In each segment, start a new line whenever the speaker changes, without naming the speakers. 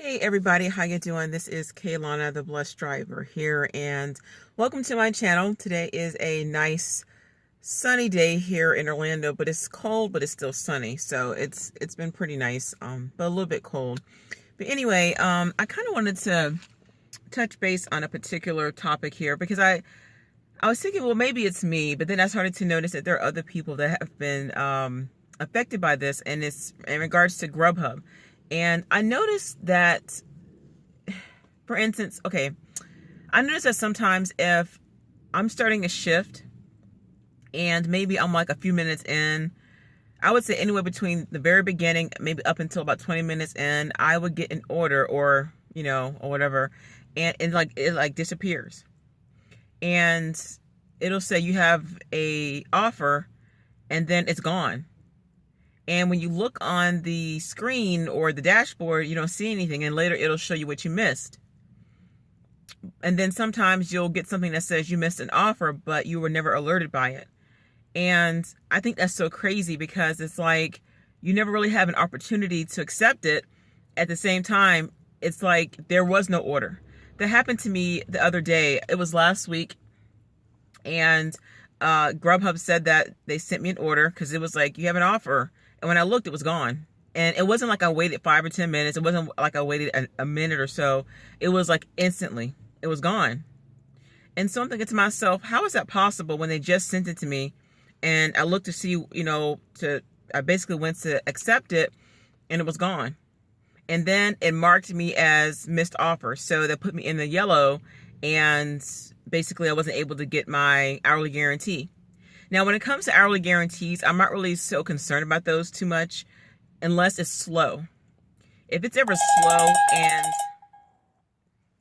Hey everybody, how you doing? This is Kaylana, the Blessed Driver here, and welcome to my channel. Today is a nice sunny day here in Orlando, but it's cold, but it's still sunny, so it's been pretty nice, but a little bit cold. But anyway, I kind of wanted to touch base on a particular topic here because I was thinking, well, maybe it's me, but then I started to notice that there are other people that have been affected by this, and it's in regards to GrubHub. And I noticed that, for instance, I noticed that sometimes if I'm starting a shift and maybe I'm like a few minutes in, I would say anywhere between the very beginning, maybe up until about 20 minutes in, I would get an order or whatever, and it disappears. And it'll say you have a offer, and then it's gone. And when you look on the screen or the dashboard, you don't see anything, and later it'll show you what you missed. And then sometimes you'll get something that says you missed an offer, but you were never alerted by it. And I think that's so crazy because it's like you never really have an opportunity to accept it. At the same time, it's like there was no order. That happened to me the other day. It was last week, and GrubHub said that they sent me an order because it was like, you have an offer. And when I looked, it was gone. And it wasn't like I waited 5 or 10 minutes. It wasn't like I waited a minute or so. It was like instantly, it was gone. And so I'm thinking to myself, how is that possible when they just sent it to me? And I looked to see, I basically went to accept it, and it was gone. And then it marked me as missed offer. So they put me in the yellow, and basically I wasn't able to get my hourly guarantee. Now, when it comes to hourly guarantees, I'm not really so concerned about those too much unless it's slow. If it's ever slow and...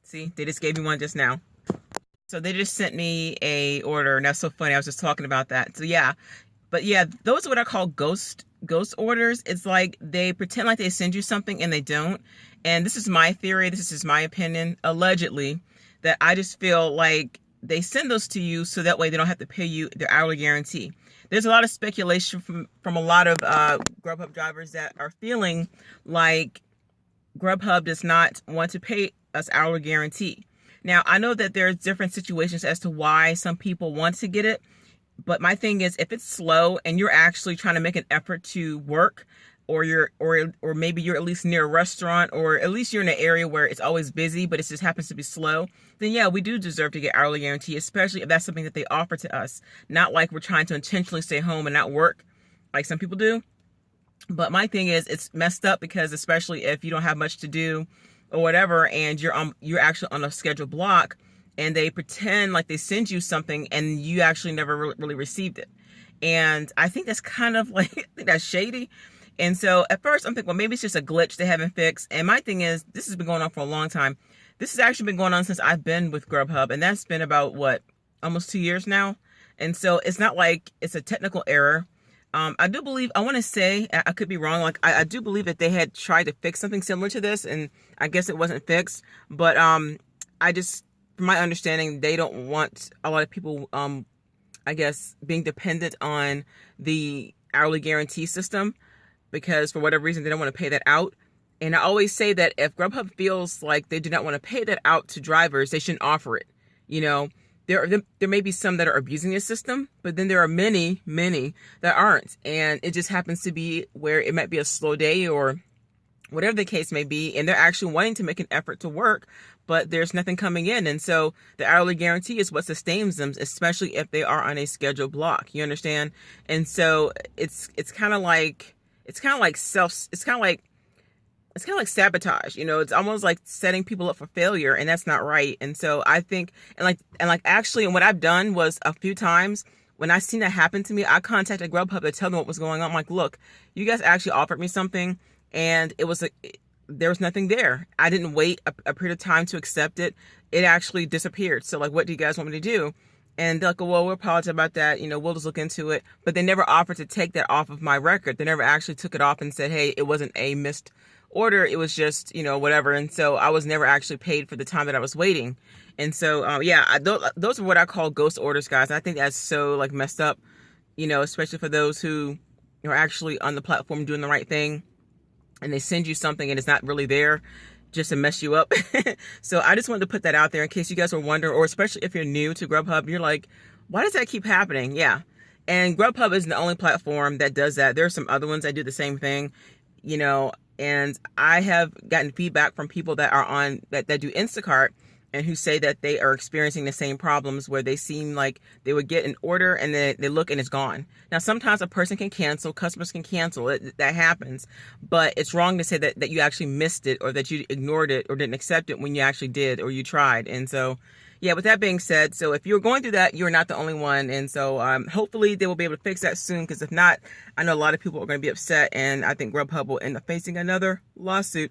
See, they just gave me one just now. So they just sent me a order, and that's so funny. I was just talking about that. So yeah, but yeah, those are what I call ghost orders. It's like they pretend like they send you something and they don't. And this is my theory. This is just my opinion, allegedly, that I just feel like they send those to you so that way they don't have to pay you their hourly guarantee. There's a lot of speculation from a lot of GrubHub drivers that are feeling like GrubHub does not want to pay us hourly guarantee. Now, I know that there's different situations as to why some people want to get it, but my thing is, if it's slow and you're actually trying to make an effort to work, or maybe you're at least near a restaurant, or at least you're in an area where it's always busy, but it just happens to be slow, then yeah, we do deserve to get hourly guarantee, especially if that's something that they offer to us. Not like we're trying to intentionally stay home and not work like some people do. But my thing is, it's messed up because especially if you don't have much to do or whatever, and you're actually on a scheduled block, and they pretend like they send you something and you actually never really received it. And I think that's kind of like, I think that's shady. And so at first I'm thinking, well, maybe it's just a glitch they haven't fixed. And my thing is, this has been going on for a long time. This has actually been going on since I've been with GrubHub, and that's been about, almost 2 years now. And so it's not like it's a technical error. I do believe, I want to say, I could be wrong, like I do believe that they had tried to fix something similar to this, and I guess it wasn't fixed. But I just, from my understanding, they don't want a lot of people, I guess, being dependent on the hourly guarantee system, because for whatever reason they don't want to pay that out. And I always say that if GrubHub feels like they do not want to pay that out to drivers, they shouldn't offer it. There may be some that are abusing the system, but then there are many that aren't. And it just happens to be where it might be a slow day or whatever the case may be, and they're actually wanting to make an effort to work, but there's nothing coming in. And so the hourly guarantee is what sustains them, especially if they are on a scheduled block. You understand? And so it's kind of like sabotage. It's almost like setting people up for failure, and that's not right. And so I think, and what I've done was, a few times when I seen that happen to me, I contacted GrubHub to tell them what was going on. I'm like, look, you guys actually offered me something, and there was nothing there. I didn't wait a period of time to accept it. It actually disappeared. So like, what do you guys want me to do? And they're like, well, we'll apologize about that. We'll just look into it. But they never offered to take that off of my record. They never actually took it off and said, hey, it wasn't a missed order. It was just, whatever. And so I was never actually paid for the time that I was waiting. And so, those are what I call ghost orders, guys. And I think that's so messed up, especially for those who are actually on the platform doing the right thing, and they send you something and it's not really there. just to mess you up. So I just wanted to put that out there in case you guys were wondering, or especially if you're new to GrubHub, you're like, why does that keep happening? Yeah. And GrubHub isn't the only platform that does that. There are some other ones that do the same thing, and I have gotten feedback from people that are on that do Instacart and who say that they are experiencing the same problems where they seem like they would get an order and then they look and it's gone. Now, sometimes a person can cancel, customers can cancel, that happens, but it's wrong to say that you actually missed it or that you ignored it or didn't accept it when you actually did or you tried. And so, yeah, with that being said, so if you're going through that, you're not the only one. And so hopefully they will be able to fix that soon, because if not, I know a lot of people are going to be upset, and I think GrubHub will end up facing another lawsuit.